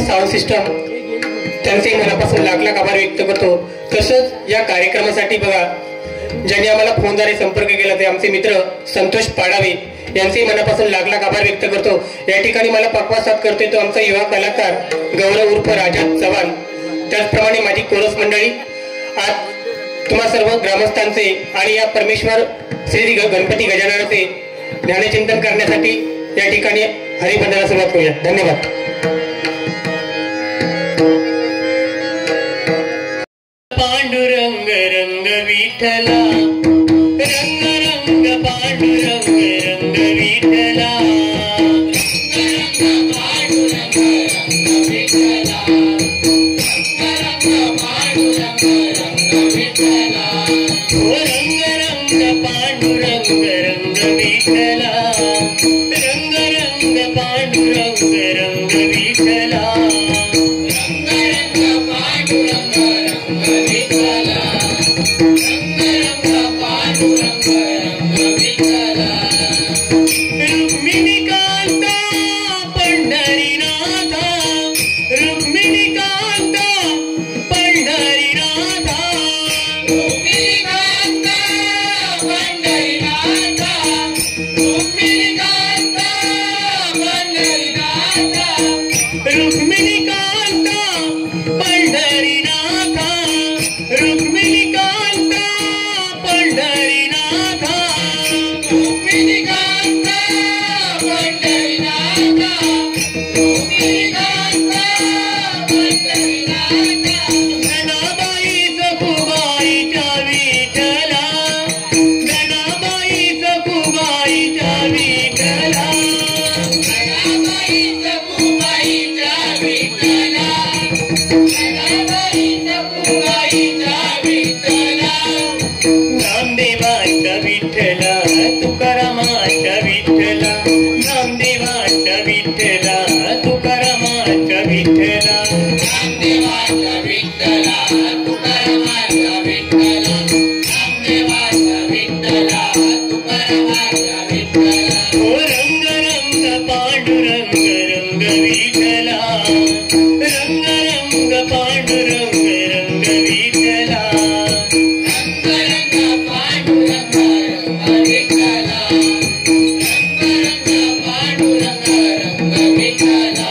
Sound system त्यांचे मनापासून लाख लाख आभार व्यक्त करतो। तसंच या कार्यक्रमासाठी बघा ज्यांनी आम्हाला फोनद्वारे संपर्क केला ते आमचे मित्र संतोष पाडावे यांचे मनापासून लाख लाख आभार व्यक्त करतो। या ठिकाणी मला पक्वा साथ करतोय तो आमचा युवा कलाकार गौरव उर्फ राजा चव्हाण। त्याचप्रमाणे माझी कोरस मंडळी आज तुम्हा सर्व ग्रामस्थांचे आणि या परमेश्वर श्री गणपती गजाननाचे ध्यानचिंतन करण्यासाठी या ठिकाणी हरिभजनाला सुरुवात करूया। धन्यवाद। पांडुरंग रंग विठला रंग रंग पांडुरंग रंग विठला रंग पांडुरंग रंग विठला रंग पांडुरंग रंग विठला रंग रंग पांडुरंग रंग विठला रंग रंग पांडुरंग रंग विठला रंग रंग पांडुरंग रंग विठला रंग रंग नामदेवाच्या विठ्ठला तुकारामाच्या विठ्ठला नामदेवाच्या विठ्ठला तुकारामाच्या विठ्ठला नामदेवाच्या विठ्ठला तुकारामाच्या विठ्ठला नामदेवाच्या विठ्ठला तुकारामाच्या विठ्ठला ओ रंग रंग पांडुरंग रंग विठ्ठला रंग रंग पांडुरंग रंग विठ्ठला रंग रंग पांडुरंग रंग विठ्ठला रंग रंग पांडुरंग रंग विठ्ठला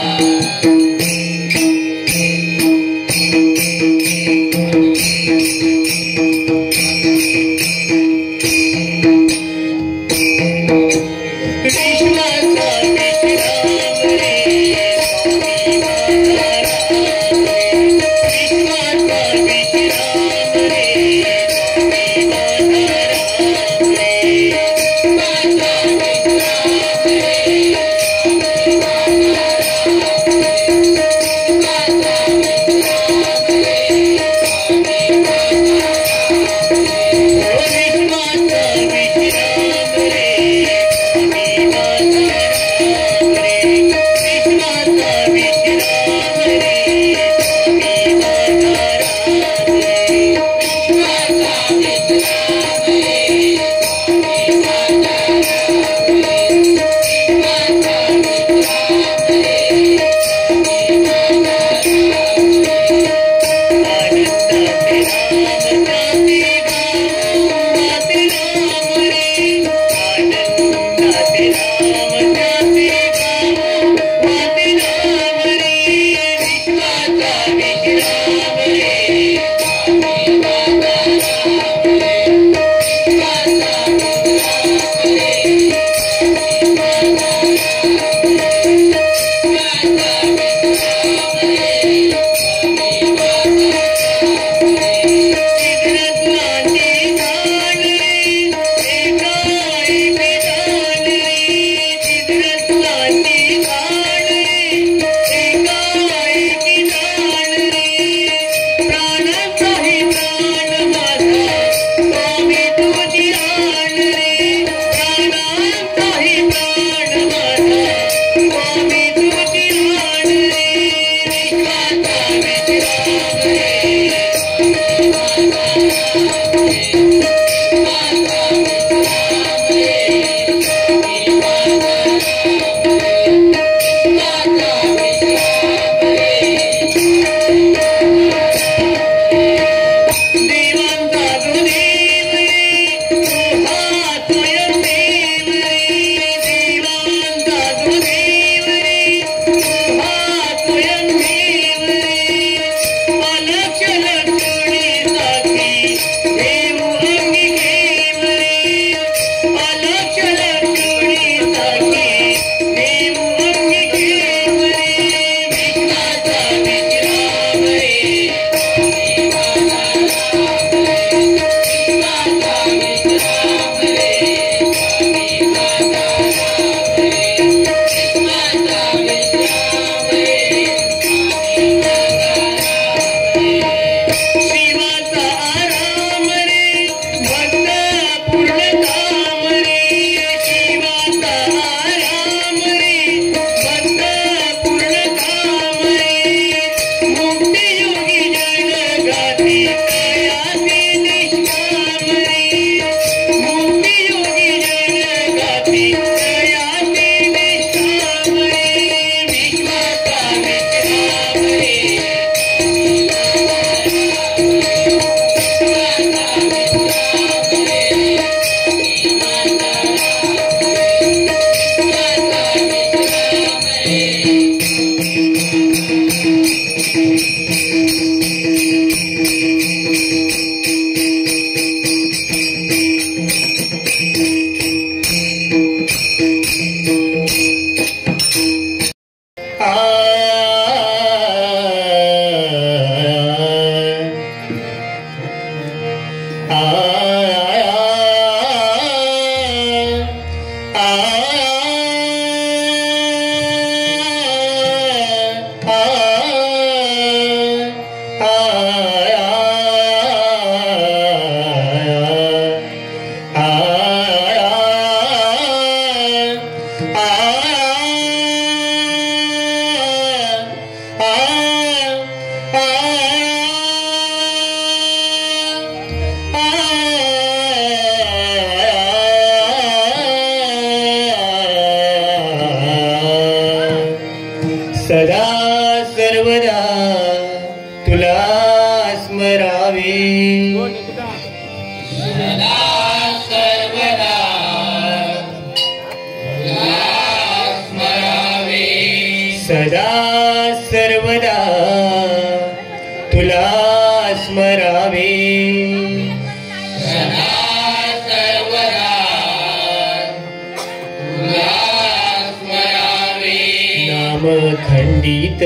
नाम खंडित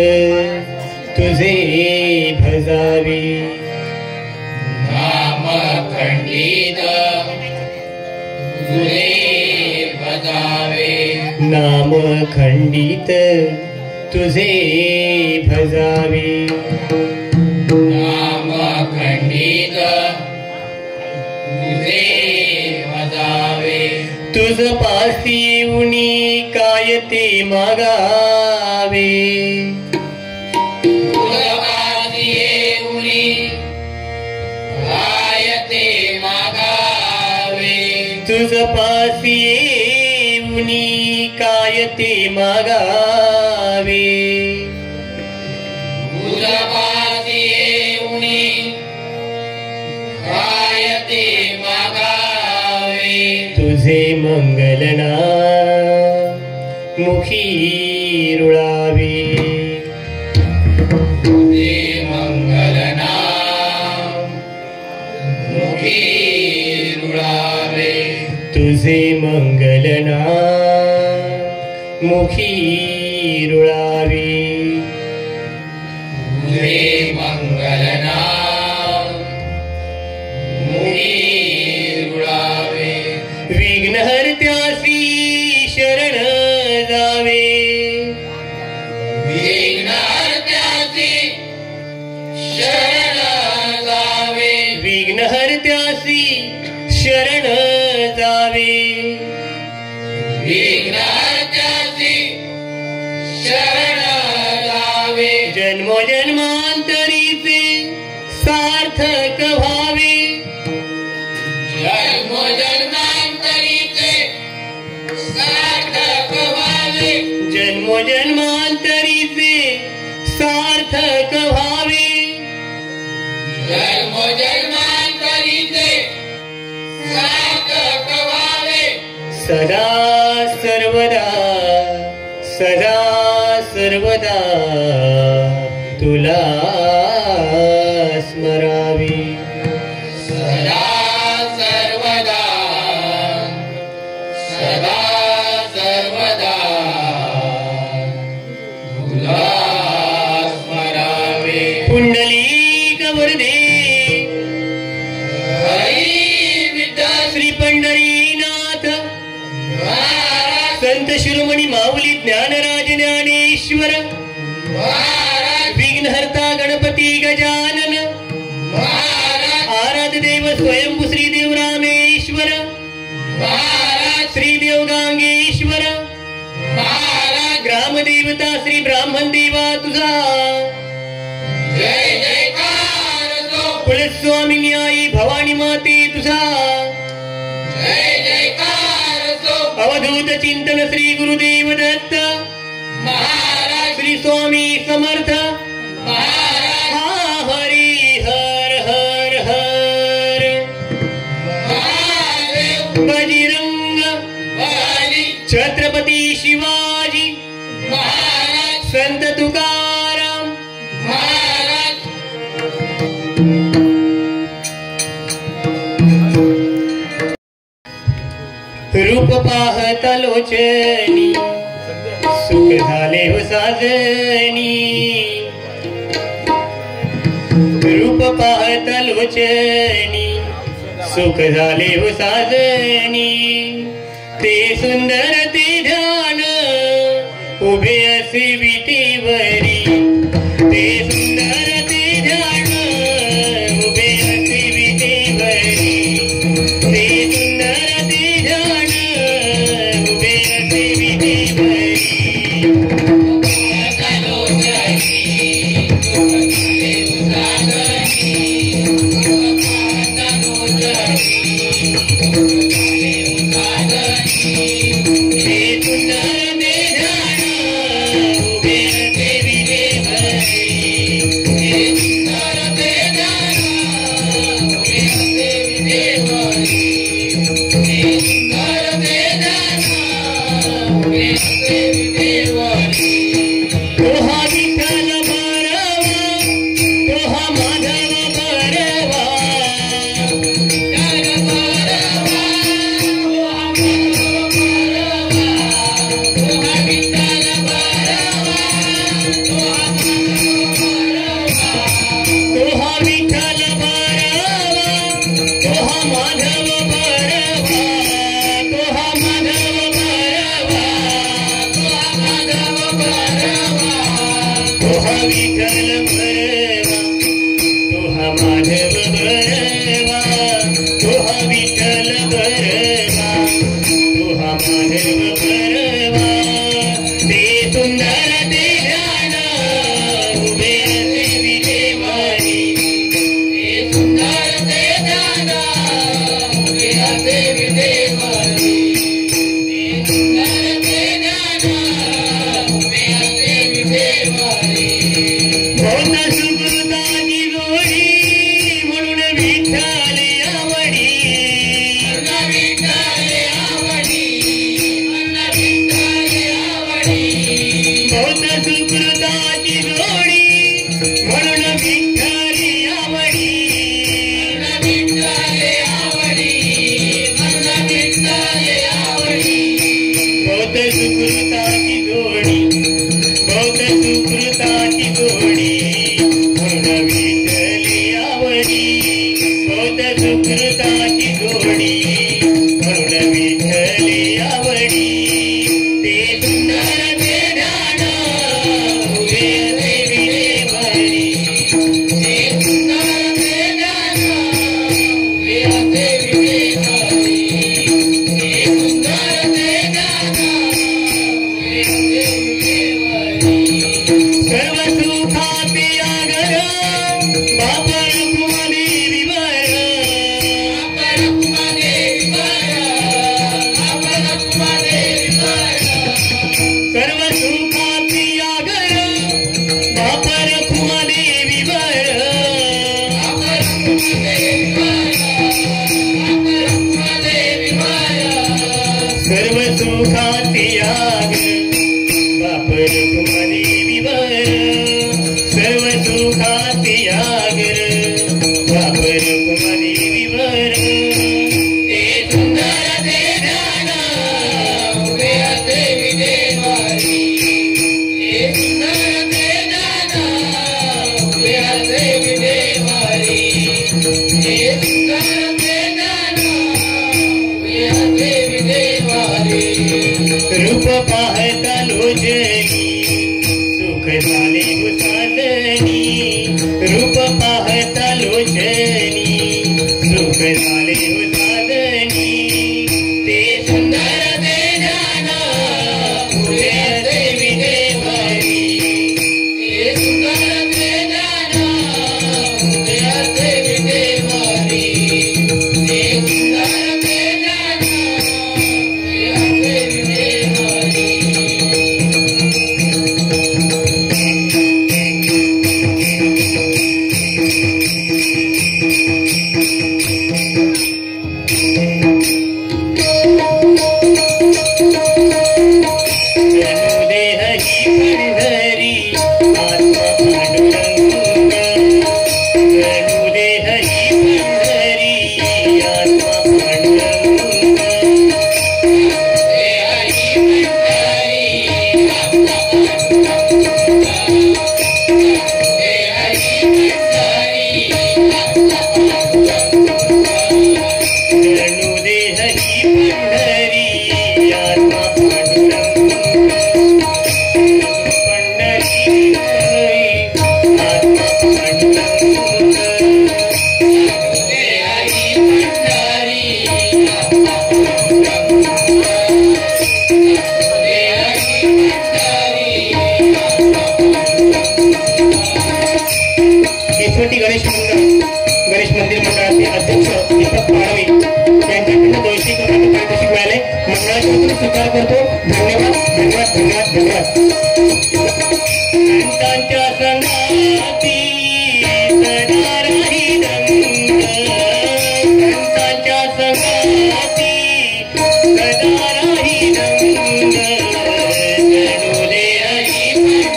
तुझे भजावे नाम खंडित तुझे भजावे नाम खंडित तुझे भजावे नाम खंडित तुझे भजावे तुझ पासी येऊनी काय ते मागावे तुझ पासी येऊनी काय ते मागावे तुझ पासी येऊनी काय ते मागावे तुझ पासी येऊनी काय ते मागावे तुझे मंगलना मुखी रुळावे तुझे मंगलनाम मुखी रुळावे तुझे मंगलना मुखी रुळावे तुझे मंगलनाम मुखी रुळावे विघ्नहर्त्यासी शरण जावे विघ्नहर्त्यासी शरण जावे विघ्नहर्त्यासी शरण जावे विघ्नहर्त्यासी शरण जावे जन्मोजन्मांतरीचे सार्थक व्हावे जन्मोजन्मांतरीचे सार्थक व्हावे जन्मोजन्मांतरीचे सार्थक व्हावे जन्मोजन्मांतरीचे सार्थक व्हावे सदा सर्वदा सदा सर्वदा तुला स्मरावे सदा सर्वदा सदा सर्वदा तुला स्मरावे पुंडलिक वरदे हरी विठ्ठल श्री पंढरीनाथ महाराज संत शिरोमणी माऊली ज्ञानराज ज्ञानेश्वर महाराज विघ्नहर्ता गणपती गजानन महाराज आराध्य देव स्वयंभू श्रीदेव रामेश्वर महाराज श्रीदेव गांगेश्वर महाराज ग्रामदेवता श्री ब्राह्मण देवा तुझा जय जयकार असो कुलस्वामिनी आई भवानी माते तुझा जय जयकार असो अवधूत चिंतन श्री गुरुदेव दत्त महाराज श्री स्वामी समर्थ महाराज हा हरी हर हर हर महादेव बजरंग बली छत्रपती शिवाजी महाराज संत तुकाराम महाराज रूप पाहता लोचनी सुख झाले हो साजनी रूप पाहता लोचनी सुख झाले हो साजनी ते सुंदर ते ध्यान उभे असे विटेवरी ते सुंदर ते ध्यान उभे असे विटेवरी ते सुंदर ते ध्यान उभे असे विटेवरी विठ्ठल भरवा तो हा माधव भरवा तो हा विठ्ठल भरवा तो हा माधव भरवा ते सुंदर ते ध्यान उभे देवी देवारी ते सुंदर ते ध्यान उभे देवी देवारी ते सुंदर ते ध्यान उभे देवी देवारी बहुत सुकृताची जोडी म्हणून विठ्ठल आवडी विठ्ठल आवडी विठ्ठल आवडी बहुत सुकृताची जोडी म्हणून विठ्ठल आवडी विठ्ठल आवडी म्हणून विठ्ठल आवडी बहुत सुकृताची जोडी बहुत सुकृताची जोडी म्हणून विठ्ठल आवडी बहुत सुकृताची जोडी म्हणून विठ्ठल आवडी ते सुंदर ते ध्यान उभे देवी देवारी ते सुंदर ते ध्यान उभे देवी देवारी ते सुंदर ते ध्यान उभे देवी देवारी सर्व सुखापी आगर बाप रुक्मादेवी वर बाप रुक्मादेवी वर बाप रुक्मादेवी वर सर्व सुखापी आगर बाप रुक्मादेवी वर बाप रुक्मादेवी वर बाप रुक्मादेवी वर सर्व सुखाती आगर बाप रुक्मादेवी वर सर्व सुखाती आगर बाप रुक्मादेवी वर ते सुंदर ते ध्यान उभे देवी देवारी ते सुंदर ते ध्यान उभे देवी देवारी ते सुंदर ते ध्यान उभे देवी देवारी रूप पाहता लोजनी सुख झाले उसादनी रूप पाहता लोचनी सुख झाले उसादनी ते सुंदर ते ध्यान उभे देवी देवारी ते सुंदर ते ध्यान उभे देवी देवारी ते सुंदर ते ध्यान उभे देवी देवारी केशवटी गणेश मंदिर मंडळाचे अध्यक्ष दीपक पाडवे यांच्याकडून 200 क्रमांक पारितोषिक मिळाले. मंडळाच्या वतीने स्वीकार करतो. धन्यवाद धन्यवाद धन्यवाद धन्यवाद. संतांच्या संगाती सदा राही रंग संतांच्या संगाती सदा राही रंग जणू दे हरी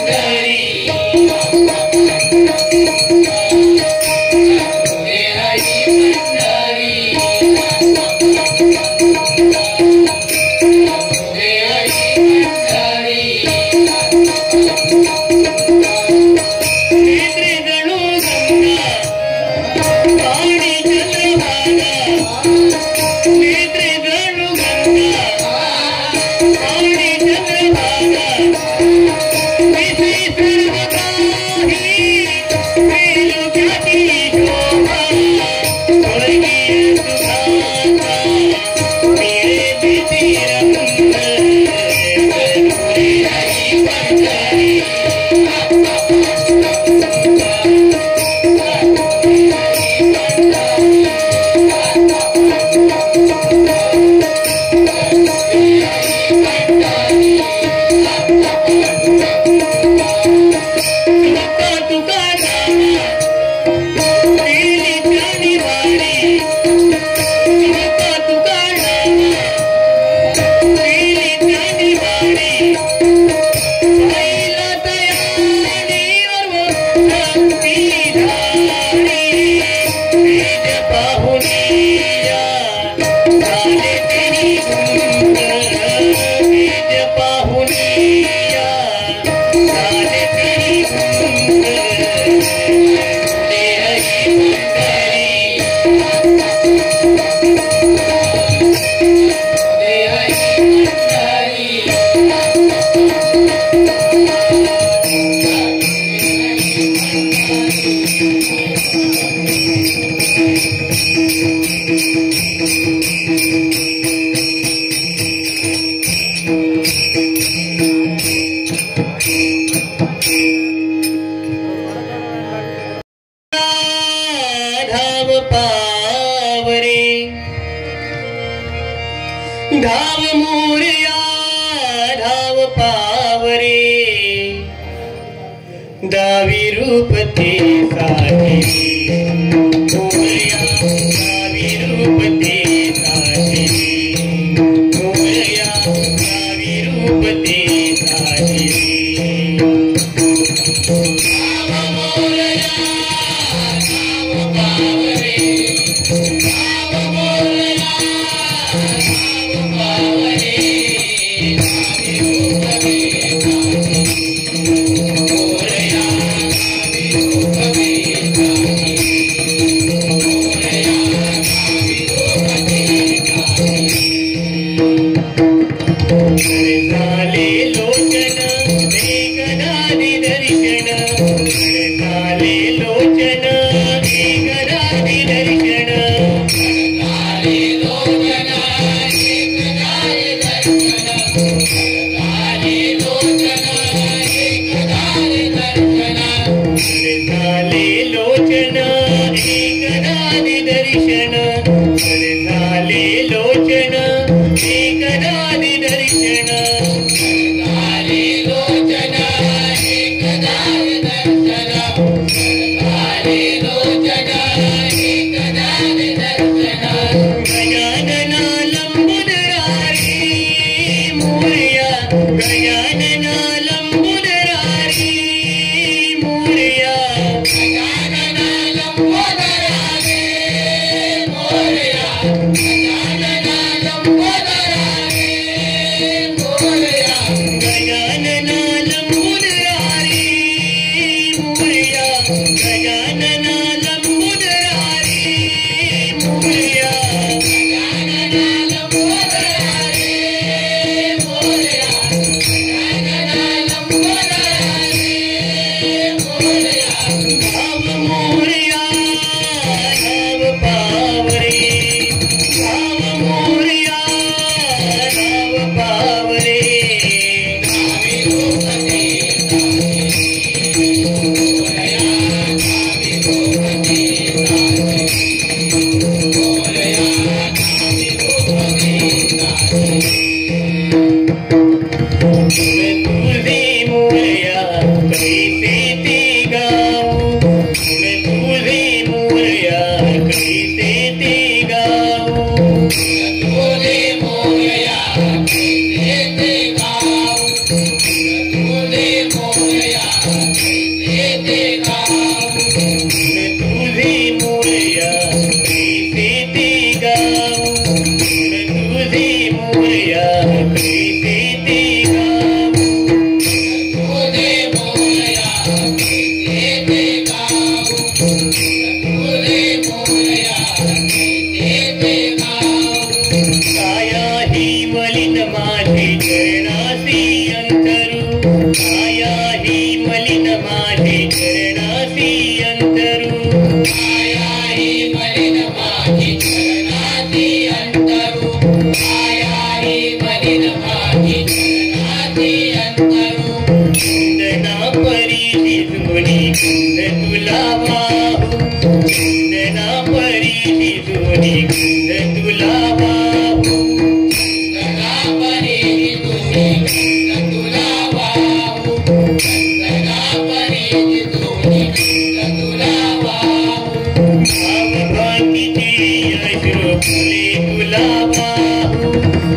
पंढरी हरी धाव मोरया धाव पावरे दावी रूपते साठे मोरया दावी रूपते साठे मोरया दावी रूपते साठे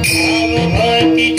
भाव भक्ति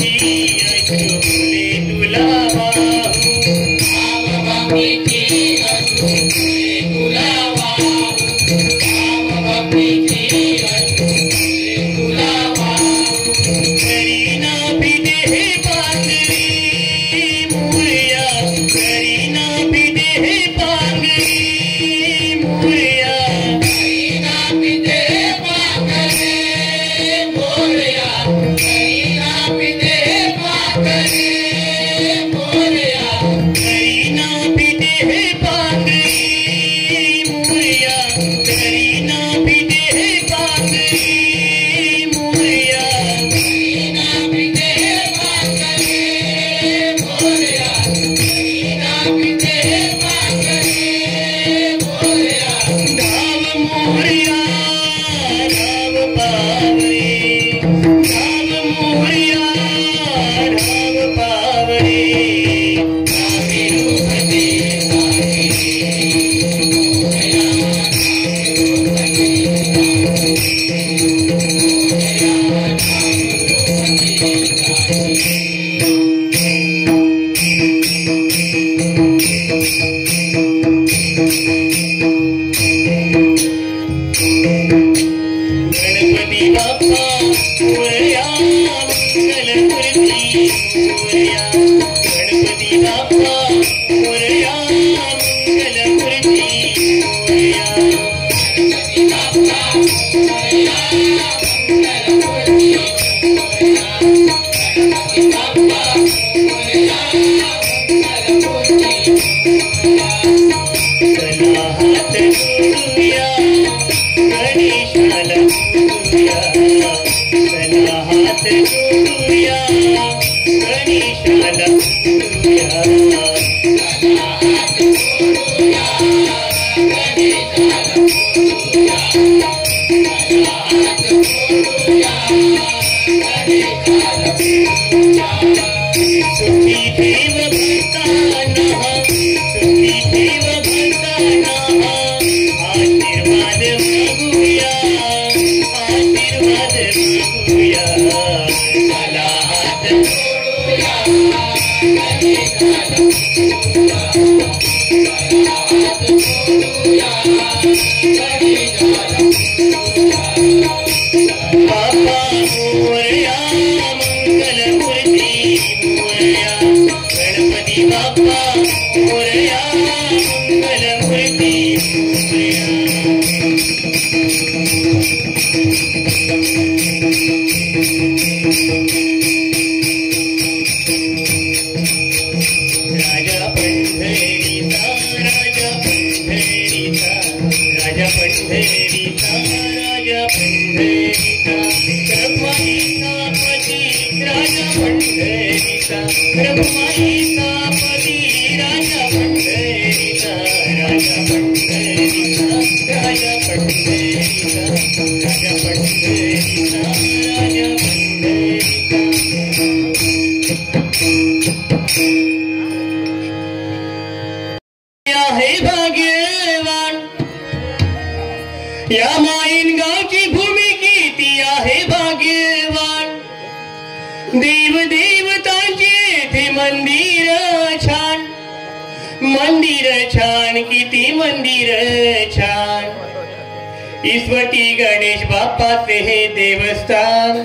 इसवटी गणेश बाप्पाचे हे देवस्थान,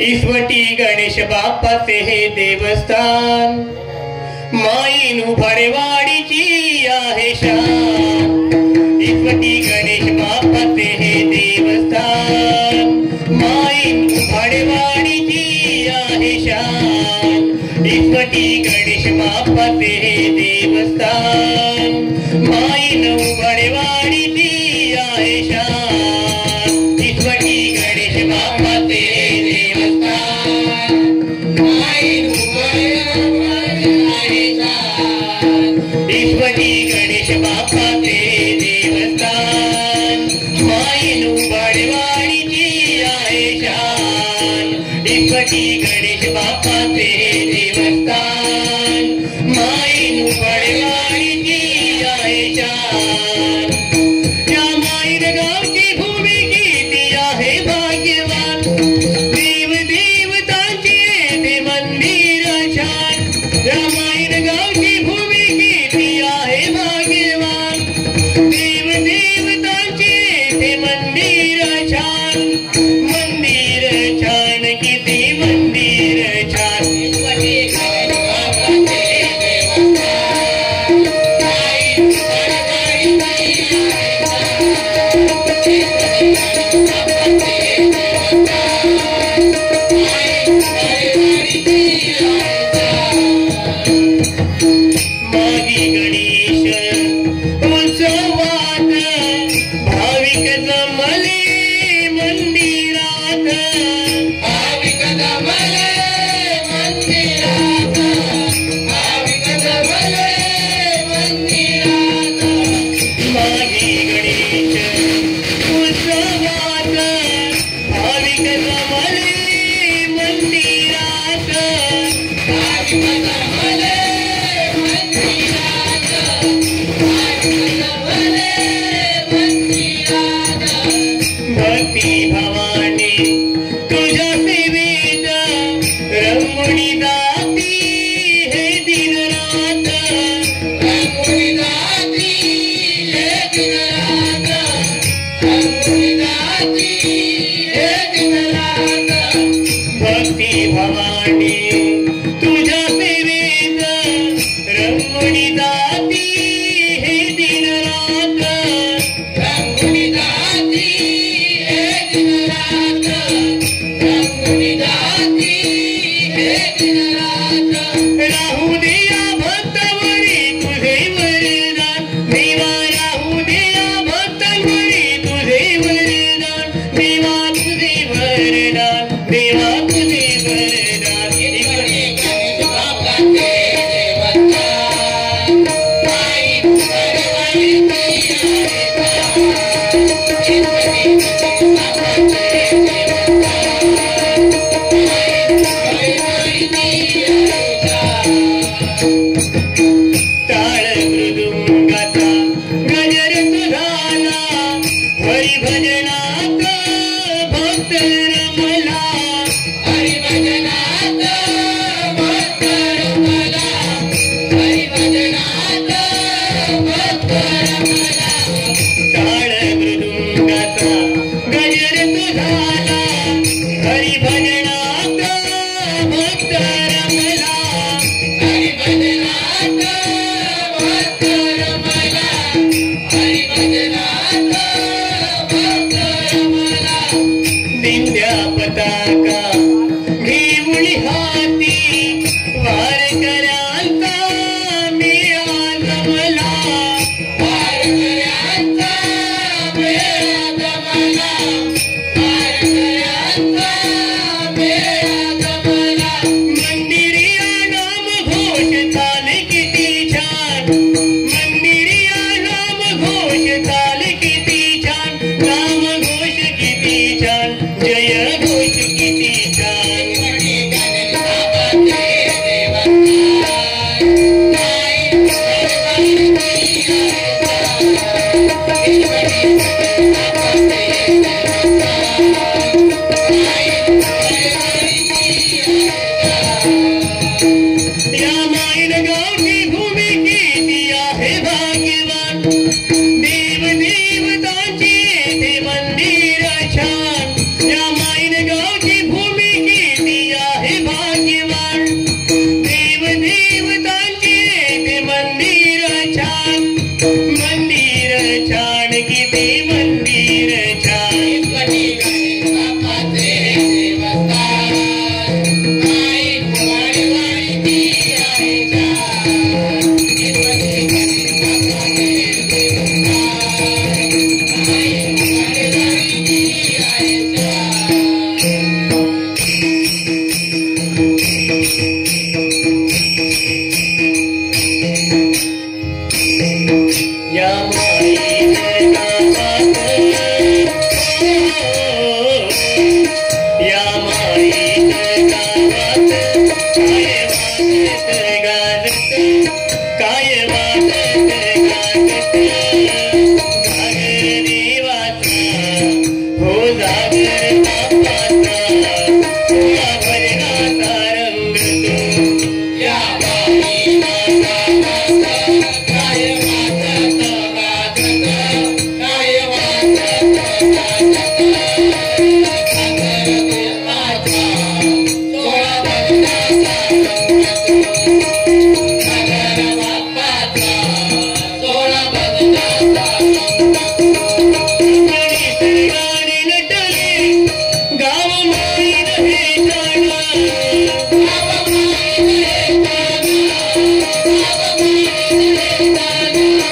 इसवटी गणेश बाप्पाचे हे देवस्थान, माईन उभारवाडीची आहे शान. इसवटी गणेश बाप्पाचे हे देवस्थान, माईन उभारवाडीची आहे शान. इसवटी गणेश बाप्पाचे हे देवस्थान, माईन उभारवाडीची आहे शान. इसवटी गणेश बाप्पाचे हे देवस्थान, माईन उभारवाडीची आहे शान. इसवटी गणेश बाप्पाचे हे देवस्थान, माईन उभारवाडीची आहे शान. इसवटी गणेश बाप्पाचे हे देवस्थान, माईन उभारवाडीची आहे शान. या माईन गावची भूमी किती आहे भाग्यवान, देव देवतांचे येथे मंदिर छान. या माईन गावची भूमी किती आहे भाग्यवान, देव देवतांचे येथे मंदिर छान. मंदिर छान किती मंदिर छान. मागी गणेश उत्सवात भाविक जमले मंदिरात, भाविक जमले मंदिरात, भाविक जमले मंदिरात. मागी गणेश उत्सवात भाविक जमले मंदिरात, भाविक जमले भक्ती भवानी तुझ्या सेवेत रंगोळी जाती हे दिन रात, रंगोळी जाती हे दिन रात, रंगोळी जाती हे दिन रात. भक्ती भवानी तुझ्या सेवेत रंगुणी जाती हे दिन रात रंगुणी जाती हे दिन रात रंगुणी जाती हे दिन रात राहू दे या भक्तावरी तुझे वरदान देवा राहू दे या भक्तावरी तुझे वरदान देवा तुझे वरदान देवा तुझे वरदान इकडे बाबाचे देवता आई परवाई टाळ मृदुंगाचा गजर तुझाला हरिभजनात भक्त रमला हरिभजनात भक्त रमला हरिभजनात भक्त रमला टाळ मृदुंगाचा गजर तुझाला हरिभजनात भक्त रमला हरिभजनात भक्त रमला हरिभजनात भक्त रमला दिंड्या पताका घेऊन हाती वारकऱ्यांचा मेळा जमला वारकऱ्यांचा मेळा जमला वारकऱ्यांचा मेळा जमला मंदिरिया नाम घोष चाल किती छान मंदिरिया नाम घोष चाल किती छान नाम घोष किती छान जय घोष किती छान या माईन गावची भूमी किती आहे भाग्यवान देव देवतांची येथे मंदिर छान या माईन गावची भूमी किती आहे भाग्यवान देव देवतांची येथे मंदिर छान किती मंदिर छान या माईन गावात या माईन गावात काय वाजत गाजत जागर देवाचा हो जागर बापाचा तुला भजनाचा रंग या बाईना गावात काय वाजत गाजत काय वाजत गाजत सागर देवाचा सोळा भजनाचा रंग सागर बाप्पाचा सोळा भजनाचा रंग गाणे नटले गाव माईन हे जाणं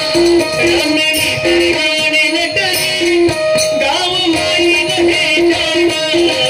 रमणी गाणे नटले गाव माईन हे जाणं